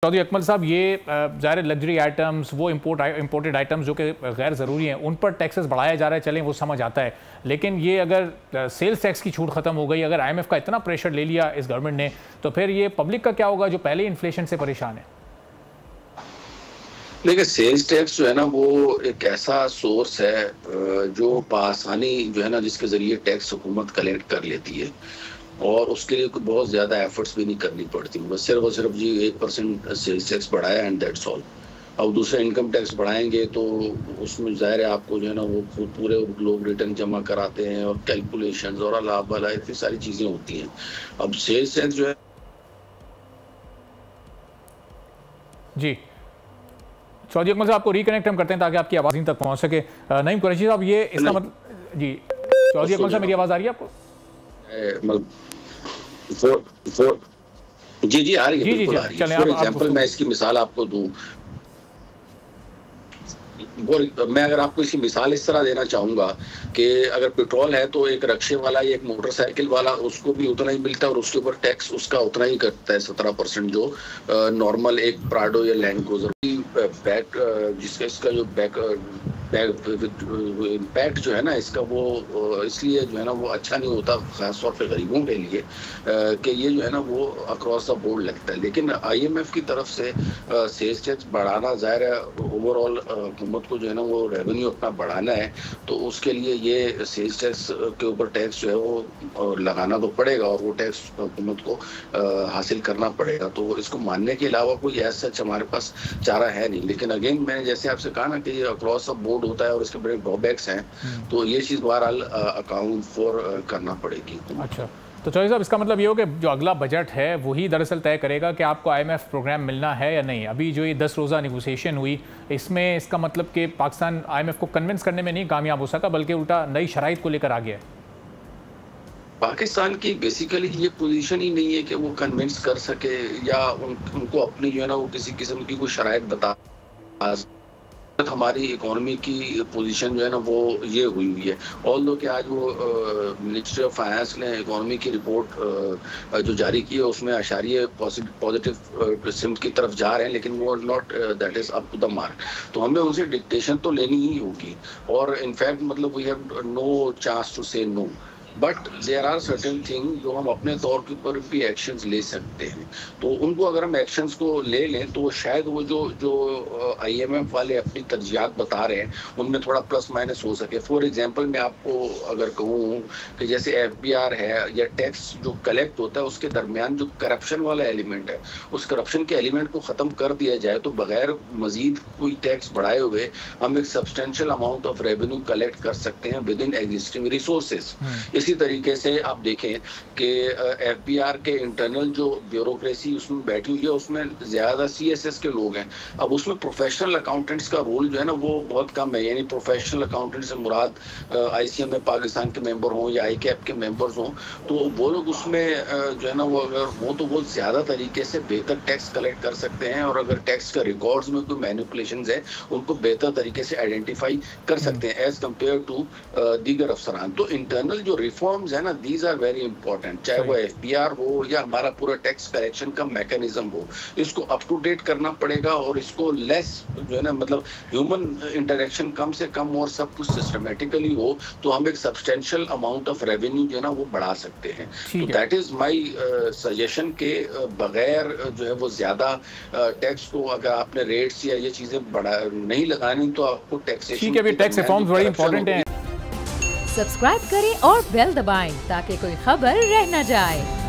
चौधरी अकमल साहब, ये ज़ाहिर लग्जरी आइटम्स, वो इम्पोर्टेड आइटम्स जो कि गैर ज़रूरी हैं, उन पर टैक्सेस बढ़ाया जा रहा है, चलें वो समझ आता है। लेकिन ये अगर सेल्स टैक्स की छूट ख़त्म हो गई, अगर IMF का इतना प्रेशर ले लिया इस गवर्नमेंट ने, तो फिर ये पब्लिक का क्या होगा जो पहले ही इन्फ्लेशन से परेशान है? देखिए, सेल्स टैक्स जो है ना, वो एक ऐसा सोर्स है जो आसानी जो है ना, जिसके ज़रिए टैक्स हुकूमत कलेक्ट कर लेती है और उसके लिए बहुत ज़्यादा एफर्ट्स भी नहीं करनी पड़ती। बस सिर्फ और सिर्फ जी 1% सेल्स टैक्स बढ़ाया एंड दैट्स ऑल। अब दूसरा इनकम टैक्स बढ़ाएंगे तो उसमें ज़ाहिर है आपको जो है ना, वो पूरे लोग रिटर्न जमा कराते हैं और कैलकुलेशंस और अलावा वाला इतनी सारी चीज़ें होती हैं। अब सेल्स टैक्स जो है जी चौधरी अकमल साहब, आपको रिकनेक्ट हम करते हैं ताकि आपकी आवाज़ इन तक पहुंच सके। नईम कुरैशी साहब, ये इसका मतलब जी चौधरी अकमल साहब, मेरी आवाज़ आ रही है आपको? जी जी आ रही है, बिल्कुल आ रही है। फॉर एग्जांपल मैं इसकी मिसाल आपको दूं, मैं अगर आपको इसकी मिसाल इस तरह देना चाहूंगा कि अगर पेट्रोल है तो एक रक्शे वाला या एक मोटरसाइकिल वाला, उसको भी उतना ही मिलता है और उसके ऊपर टैक्स उसका उतना ही कटता है, 17%, जो नॉर्मल एक प्राडो या लैंड क्रूजर बैक, जिसका इसका जो इम्पैक्ट जो है ना इसका, वो इसलिए जो है ना वो अच्छा नहीं होता, खासतौर पे गरीबों के लिए, कि ये जो है ना वो अक्रॉस द बोर्ड लगता है। लेकिन IMF की तरफ से सेल्स टैक्स बढ़ाना, ज़ाहिर है ओवरऑल हुकूमत को जो है ना वो रेवेन्यू अपना बढ़ाना है, तो उसके लिए ये सेल्स टैक्स के ऊपर टैक्स जो है वो लगाना तो पड़ेगा और वो टैक्स हुकूमत को हासिल करना पड़ेगा। तो इसको मानने के अलावा कोई ऐसा हमारे पास चारा है नहीं। लेकिन अगेन मैंने जैसे आपसे कहा ना कि ये अक्रॉस द बोर्ड होता है और इसके बड़े ड्रॉबैक्स हैं, तो ये चीज़ बहरहाल अकाउंट फॉर करना पड़ेगी। अच्छा, तो चौधरी साहब, इसका मतलब ये हो कि जो अगला बजट है वही दरअसल तय करेगा कि आपको IMF प्रोग्राम मिलना है या नहीं। अभी जो ये 10 रोज़ा नेगोशिएशन हुई, इसमें इसका मतलब कि पाकिस्तान IMF को कन्विंस करने में नहीं कामयाब हो सका, बल्कि उल्टा नई शराइत को लेकर आ गया है। पाकिस्तान की बेसिकली ये पोजीशन ही नहीं है कि वो कन्विंस कर सके या उनको अपनी जो है ना वो किसी किस्म की कोई शराइत बता। हमारी इकोनॉमी की पोजीशन जो है ना वो ये हुई है, ऑल्दो कि आज वो मिनिस्ट्री ऑफ फाइनेंस ने इकोनॉमी की रिपोर्ट जो जारी की है उसमें अशारिये पॉजिटिव सिम्ट की तरफ जा रहे हैं, लेकिन वो not that is up to the mark. तो हमें उनसे डिक्टेशन तो लेनी ही होगी और इनफैक्ट मतलब we have no chance to say no, but there are certain thing जो हम अपने तौर के ऊपर भी एक्शंस ले सकते हैं। तो उनको अगर हम एक्शंस को ले लें तो शायद वो जो IMF वाले अपनी तरजीहात बता रहे हैं उनमें थोड़ा प्लस माइनस हो सके। फॉर एग्जांपल मैं आपको अगर कहूँ कि जैसे FBR है या टैक्स जो कलेक्ट होता है उसके दरमियान जो करप्शन वाला एलिमेंट है, उस करप्शन के एलिमेंट को ख़त्म कर दिया जाए तो बगैर मजीद कोई टैक्स बढ़ाए हुए हम एक substantial amount of revenue collect कर सकते हैं विद इन एग्जिस्टिंग रिसोर्सेज। इसी तरीके से आप देखें कि FBR के इंटरनल जो ब्यूरोक्रेसी उसमें बैठी हुई है उसमें ज़्यादा CSS के लोग हैं। अब उसमें प्रोफेशनल अकाउंटेंट्स का रोल जो है ना वो बहुत कम है, यानी प्रोफेशनल अकाउंटेंट से मुराद ICM में पाकिस्तान के मेंबर हों या ICAP के मेंबर्स हों, तो वो लोग उसमें जो है ना वो अगर हो तो वो ज़्यादा तरीके से बेहतर टैक्स कलेक्ट कर सकते हैं और अगर टैक्स का रिकॉर्ड्स में कोई मैनिपुलेशंस है उनको बेहतर तरीके से आइडेंटिफाई कर सकते हैं एज कम्पेयर टू दीगर अफसरान। तो इंटरनल जो रिफॉर्म्स है ना, दीज आर वेरी इंपॉर्टेंट, चाहे वो FBR हो या हमारा पूरा टैक्स कलेक्शन का मैकेनिज्म हो, इसको अप टू डेट करना पड़ेगा और इसको लेस जो है ना मतलब ह्यूमन इंटरेक्शन कम से कम और सब कुछ सिस्टमेटिकली हो तो हम एक सब्सटेंशियल अमाउंट ऑफ रेवेन्यू जो है ना वो बढ़ा सकते हैं। तो दैट इज माय सजेशन के बगैर जो है वो ज्यादा टैक्स को अगर आपने रेट्स या ये चीजें बढ़ा नहीं लगानी तो आपको टैक्सेशन, ठीक है, अभी टैक्स रिफॉर्म्स बड़ी इंपॉर्टेंट हैं। सब्सक्राइब करें और बेल दबाएं ताकि कोई खबर रह न जाए।